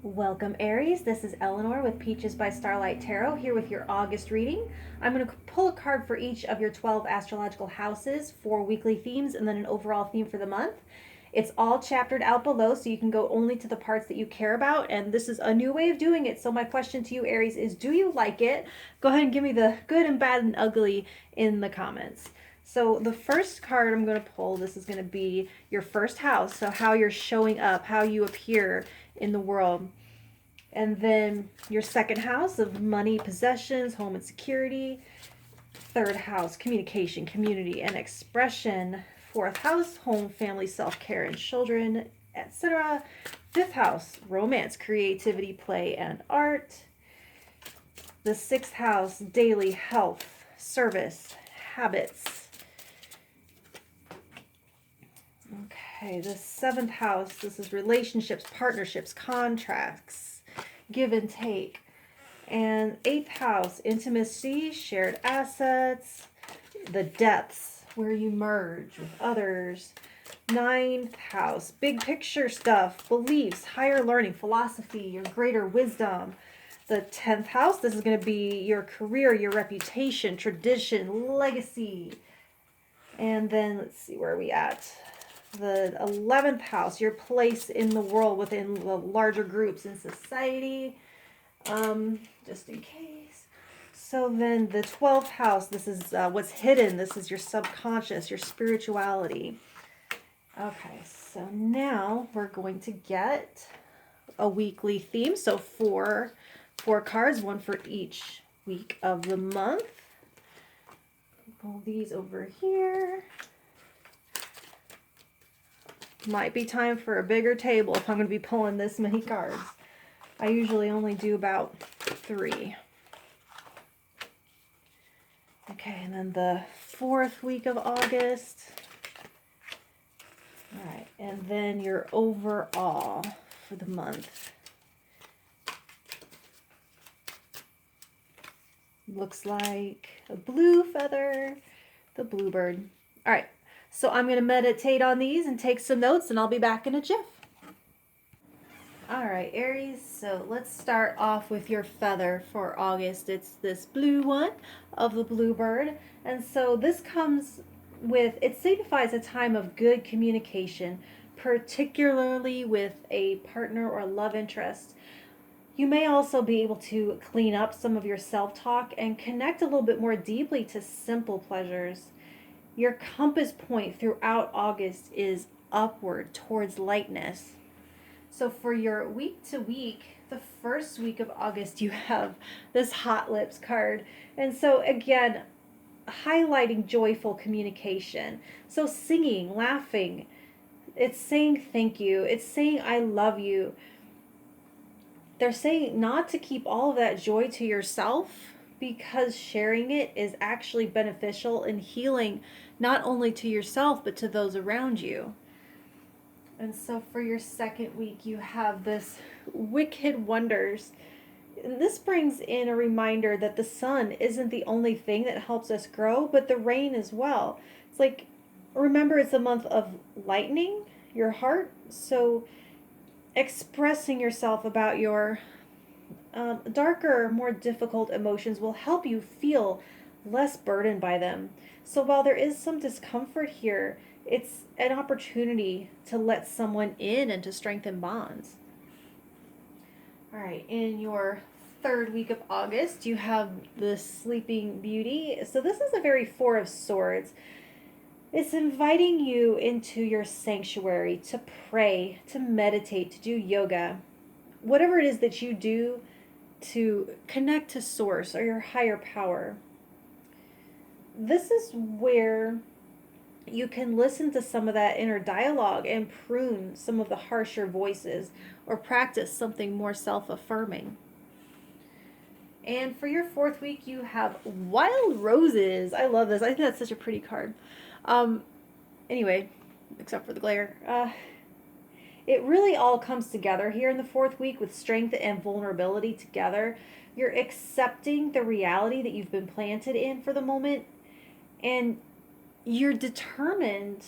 Welcome, Aries. This is Eleanor with Peaches by Starlight Tarot, here with your August reading. I'm going to pull a card for each of your 12 astrological houses for weekly themes and then an overall theme for the month. It's all chaptered out below, so you can go only to the parts that you care about, and this is a new way of doing it. So my question to you, Aries, is do you like it? Go ahead and give me the good and bad and ugly in the comments. So the first card I'm going to pull, this is going to be your first house, so how you're showing up, how you appear in the world. And then your second house of money, possessions, home and security. Third house, communication, community, and expression. Fourth house, home, family, self-care, and children, etc. Fifth house, romance, creativity, play, and art. The sixth house, daily health, service, habits. Okay, the seventh house, this is relationships, partnerships, contracts, give and take. And eighth house, intimacy, shared assets, the depths, where you merge with others. Ninth house, big picture stuff, beliefs, higher learning, philosophy, your greater wisdom. The 10th house, this is going to be your career, your reputation, tradition, legacy. And then let's see, where are we at? The 11th house, your place in the world within the larger groups in society, just in case. So then the 12th house, this is what's hidden. This is your subconscious, your spirituality. Okay, so now we're going to get a weekly theme. So four cards, one for each week of the month. Pull these over here. Might be time for a bigger table if I'm going to be pulling this many cards. I usually only do about 3. Okay, and then the 4th week of August. All right, and then your overall for the month. Looks like a blue feather, the bluebird. All right. So I'm going to meditate on these and take some notes, and I'll be back in a jiff. All right, Aries, so let's start off with your feather for August. It's this blue one of the bluebird. And so this comes with, it signifies a time of good communication, particularly with a partner or love interest. You may also be able to clean up some of your self-talk and connect a little bit more deeply to simple pleasures. Your compass point throughout August is upward towards lightness. So for your week to week, the first week of August, you have this Hot Lips card. And so again, highlighting joyful communication. So singing, laughing, it's saying thank you. It's saying I love you. They're saying not to keep all of that joy to yourself, because sharing it is actually beneficial and healing, not only to yourself, but to those around you. And so for your second week, you have this Wicked Wonders. And this brings in a reminder that the sun isn't the only thing that helps us grow, but the rain as well. It's like, remember, it's a month of lightening your heart. So expressing yourself about your darker, more difficult emotions will help you feel less burdened by them. So while there is some discomfort here, it's an opportunity to let someone in and to strengthen bonds. All right, in your third week of August, you have the Sleeping Beauty. So this is a very Four of Swords. It's inviting you into your sanctuary to pray, to meditate, to do yoga. Whatever it is that you do to connect to source or your higher power. This is where you can listen to some of that inner dialogue and prune some of the harsher voices, or practice something more self-affirming. And for your fourth week, you have Wild Roses. I love this. I think that's such a pretty card. Anyway, except for the glare. It really all comes together here in the fourth week with strength and vulnerability together. You're accepting the reality that you've been planted in for the moment, and you're determined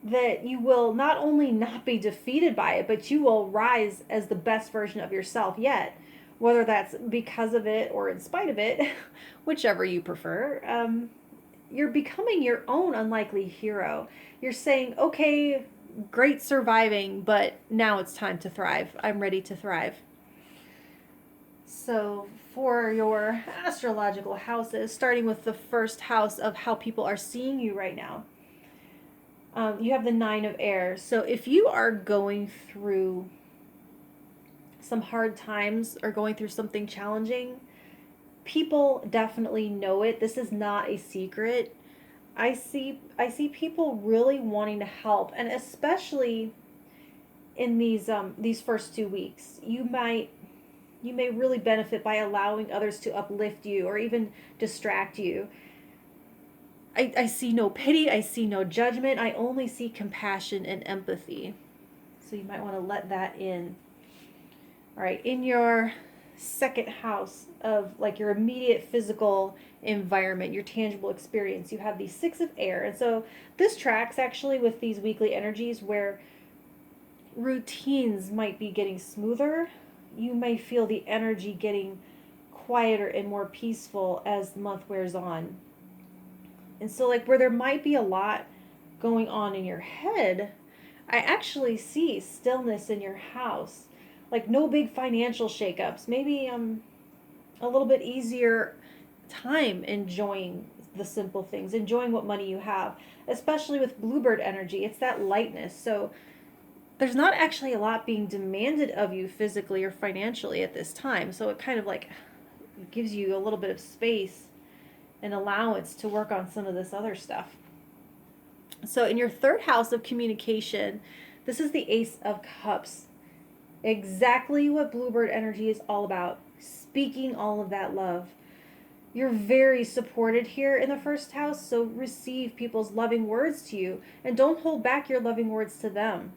that you will not only not be defeated by it, but you will rise as the best version of yourself yet. Whether that's because of it or in spite of it, whichever you prefer, you're becoming your own unlikely hero. You're saying, okay, great surviving, but now it's time to thrive. I'm ready to thrive. So for your astrological houses, starting with the first house of how people are seeing you right now, you have the 9 of air. So if you are going through some hard times or going through something challenging, people definitely know it. This is not a secret. I see people really wanting to help, and especially in these first 2 weeks, you may really benefit by allowing others to uplift you or even distract you. I see no pity, I see no judgment, I only see compassion and empathy. So you might want to let that in. All right, in your second house of like your immediate physical environment, your tangible experience, you have the 6 of air. And so this tracks actually with these weekly energies where routines might be getting smoother. You may feel the energy getting quieter and more peaceful as the month wears on. And so like where there might be a lot going on in your head, I actually see stillness in your house. Like no big financial shakeups. Maybe a little bit easier time enjoying the simple things, enjoying what money you have, especially with bluebird energy. It's that lightness. So there's not actually a lot being demanded of you physically or financially at this time. So it kind of like gives you a little bit of space and allowance to work on some of this other stuff. So in your third house of communication, this is the Ace of Cups. Exactly what bluebird energy is all about. Speaking all of that love. You're very supported here in the first house, so receive people's loving words to you and don't hold back your loving words to them.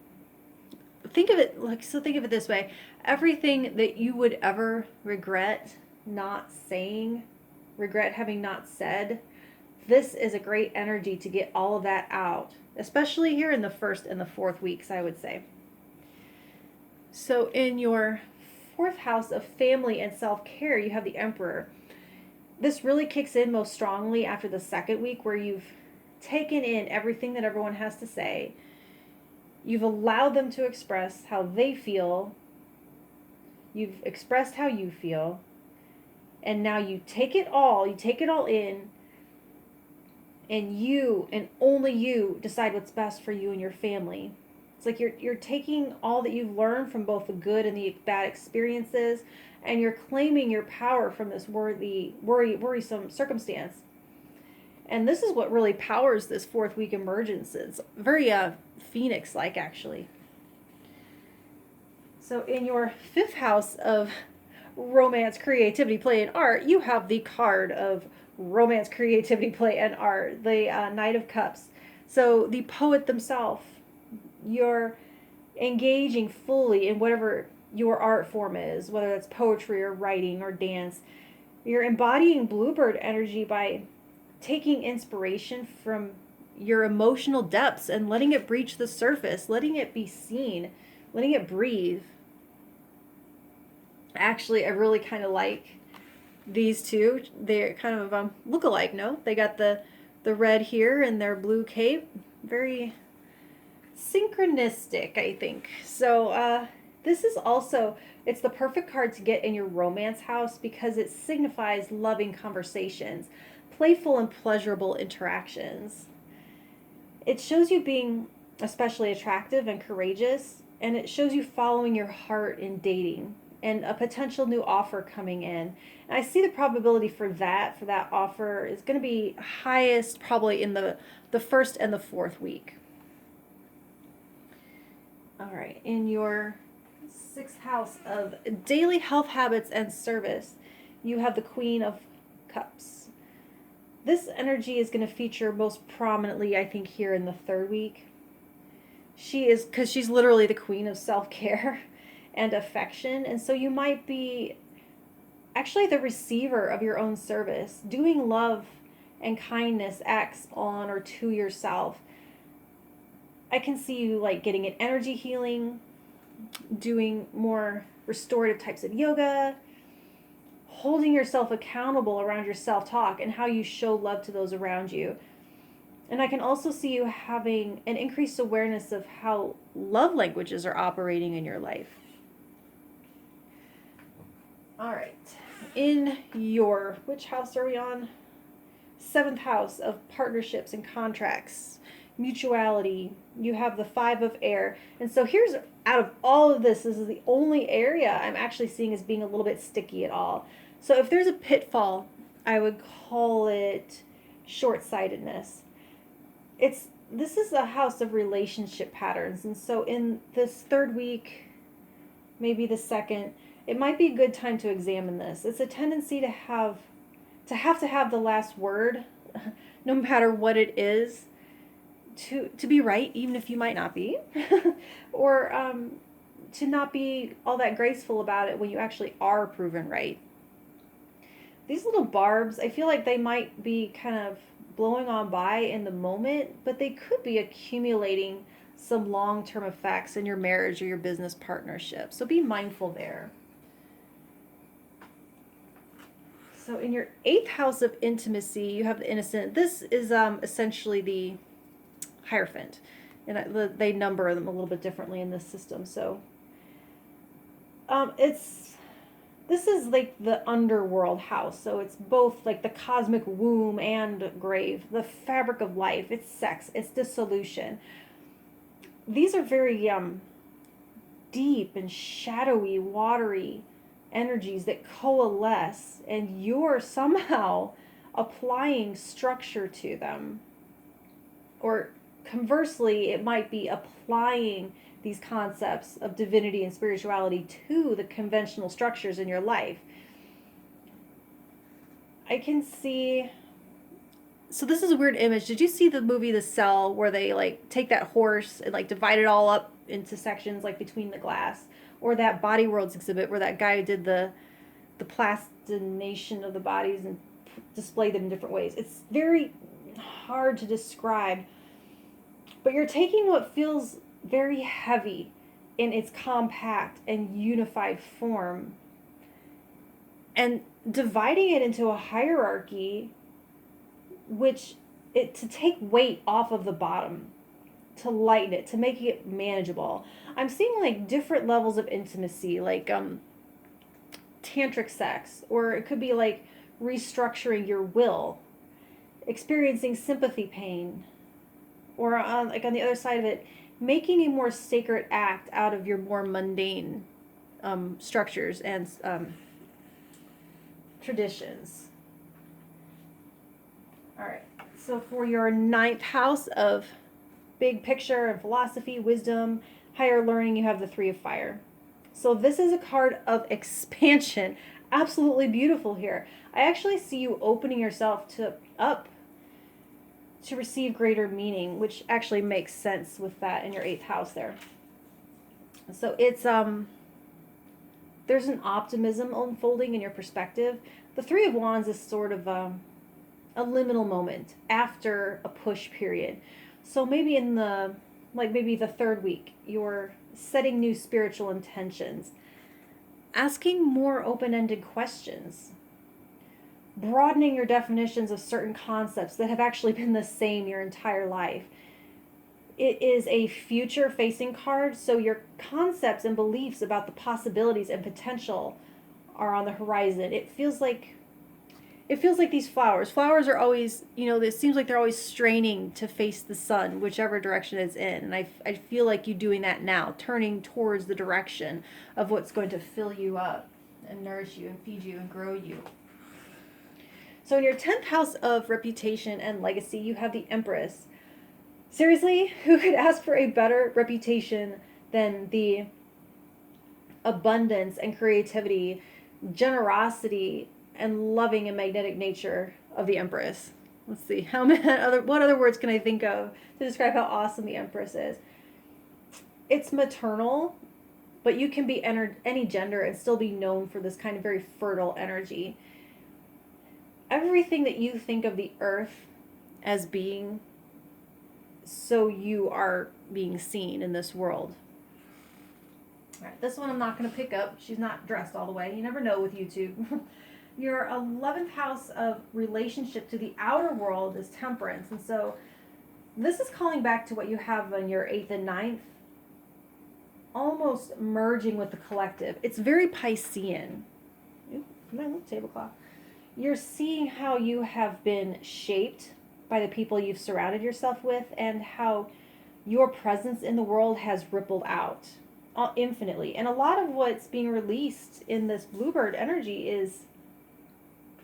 Think of it this way. Everything that you would ever regret not saying, regret having not said, this is a great energy to get all of that out, especially here in the first and the fourth weeks, I would say. So in your fourth house of family and self-care, you have the Emperor. This really kicks in most strongly after the second week where you've taken in everything that everyone has to say. You've allowed them to express how they feel. You've expressed how you feel. And now you take it all in, and you and only you decide what's best for you and your family. It's like you're taking all that you've learned from both the good and the bad experiences, and you're claiming your power from this worrisome circumstance. And this is what really powers this fourth week emergence. It's very Phoenix-like, actually. So in your fifth house of romance, creativity, play, and art, you have the card of romance, creativity, play, and art, the Knight of Cups. So the poet themselves, you're engaging fully in whatever your art form is, whether that's poetry or writing or dance. You're embodying bluebird energy by taking inspiration from your emotional depths and letting it breach the surface, letting it be seen, letting it breathe. Actually, I really kind of like these two. They're kind of look alike, no? They got the red here and their blue cape. Very synchronistic, I think. So this is also, it's the perfect card to get in your romance house because it signifies loving conversations, playful and pleasurable interactions. It shows you being especially attractive and courageous, and it shows you following your heart in dating and a potential new offer coming in. And I see the probability for that offer is going to be highest probably in the first and the fourth week. All right, in your sixth house of daily health habits and service, you have the Queen of Cups. This energy is going to feature most prominently, I think, here in the third week. Because she's literally the queen of self-care and affection. And so you might be actually the receiver of your own service, doing love and kindness acts on or to yourself. I can see you like getting an energy healing, doing more restorative types of yoga, holding yourself accountable around your self-talk and how you show love to those around you. And I can also see you having an increased awareness of how love languages are operating in your life. All right. In your, which house are we on? 7th house of partnerships and contracts, mutuality. You have the 5 of air. And so here's, out of all of this is the only area I'm actually seeing as being a little bit sticky at all. So if there's a pitfall, I would call it short-sightedness. This is a house of relationship patterns. And so in this 3rd week, maybe the 2nd, it might be a good time to examine this. It's a tendency to have the last word, no matter what it is, to be right, even if you might not be, or to not be all that graceful about it when you actually are proven right. These little barbs, I feel like they might be kind of blowing on by in the moment, but they could be accumulating some long-term effects in your marriage or your business partnership. So be mindful there. So in your 8th house of intimacy, you have the innocent. This is essentially the Hierophant. And they number them a little bit differently in this system. So this is like the underworld house. So it's both like the cosmic womb and grave, the fabric of life. It's sex, it's dissolution. These are very deep and shadowy, watery energies that coalesce, and you're somehow applying structure to them. Or conversely, it might be applying these concepts of divinity and spirituality to the conventional structures in your life. I can see, so this is a weird image. Did you see the movie The Cell, where they like take that horse and like divide it all up into sections like between the glass? Or that Body Worlds exhibit where that guy did the plastination of the bodies and displayed them in different ways. It's very hard to describe, but you're taking what feels very heavy in its compact and unified form and dividing it into a hierarchy, to take weight off of the bottom, to lighten it, to make it manageable. I'm seeing like different levels of intimacy, like tantric sex, or it could be like restructuring your will, experiencing sympathy pain, or like on the other side of it, making a more sacred act out of your more mundane structures and traditions. All right, so for your 9th house of big picture and philosophy, wisdom, higher learning, you have the 3 of fire. So this is a card of expansion. Absolutely beautiful here. I actually see you opening yourself up to receive greater meaning, which actually makes sense with that in your 8th house there. So it's there's an optimism unfolding in your perspective. The 3 of Wands is sort of a liminal moment after a push period. So maybe in the 3rd week, you're setting new spiritual intentions, asking more open-ended questions, broadening your definitions of certain concepts that have actually been the same your entire life. It is a future-facing card, so your concepts and beliefs about the possibilities and potential are on the horizon. It feels like these flowers are always, it seems like they're always straining to face the sun, whichever direction it's in. And I feel like you doing that now, turning towards the direction of what's going to fill you up and nourish you and feed you and grow you. So in your 10th house of reputation and legacy, you have the Empress. Seriously, who could ask for a better reputation than the abundance and creativity, generosity, and loving and magnetic nature of the Empress? Let's see, what other words can I think of to describe how awesome the Empress is? It's maternal, but you can be any gender and still be known for this kind of very fertile energy. Everything that you think of the earth as being, so you are being seen in this world. All right, this one I'm not going to pick up. She's not dressed all the way. You never know with YouTube. Your 11th house of relationship to the outer world is temperance. And so this is calling back to what you have on your 8th and 9th, almost merging with the collective. It's very Piscean. Ooh, no, tablecloth. You're seeing how you have been shaped by the people you've surrounded yourself with, and how your presence in the world has rippled out infinitely. And a lot of what's being released in this bluebird energy is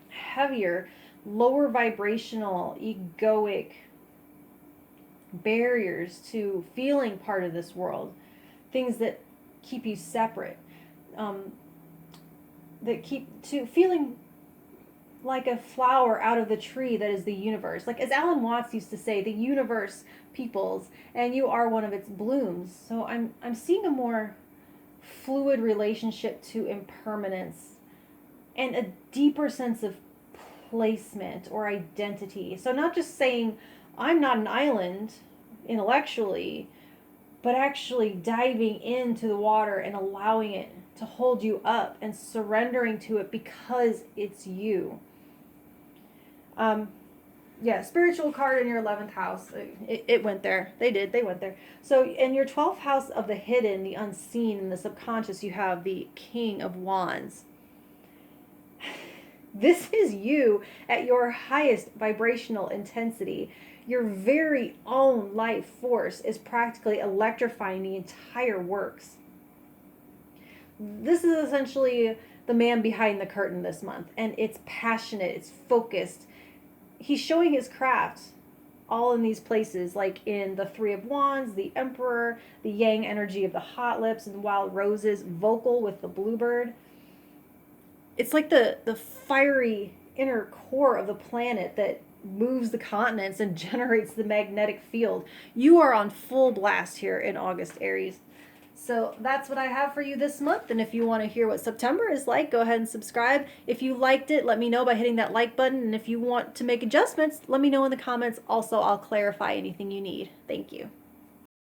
heavier, lower vibrational, egoic barriers to feeling part of this world, things that keep you separate, that keep to feeling like a flower out of the tree that is the universe. Like, as Alan Watts used to say, the universe peoples, and you are one of its blooms. So I'm seeing a more fluid relationship to impermanence and a deeper sense of placement or identity. So not just saying I'm not an island intellectually, but actually diving into the water and allowing it to hold you up and surrendering to it because it's you. Yeah, spiritual card in your 11th house. It went there. They went there. So in your 12th house of the hidden, the unseen, and the subconscious, you have the King of Wands. This is you at your highest vibrational intensity. Your very own life force is practically electrifying the entire works. This is essentially the man behind the curtain this month, and it's passionate, it's focused. He's showing his craft all in these places, like in the Three of Wands, the Emperor, the yang energy of the hot lips and wild roses, vocal with the bluebird. It's like the fiery inner core of the planet that moves the continents and generates the magnetic field. You are on full blast here in August, Aries. So that's what I have for you this month. And if you want to hear what September is like, go ahead and subscribe. If you liked it, let me know by hitting that like button. And if you want to make adjustments, let me know in the comments. Also, I'll clarify anything you need. Thank you.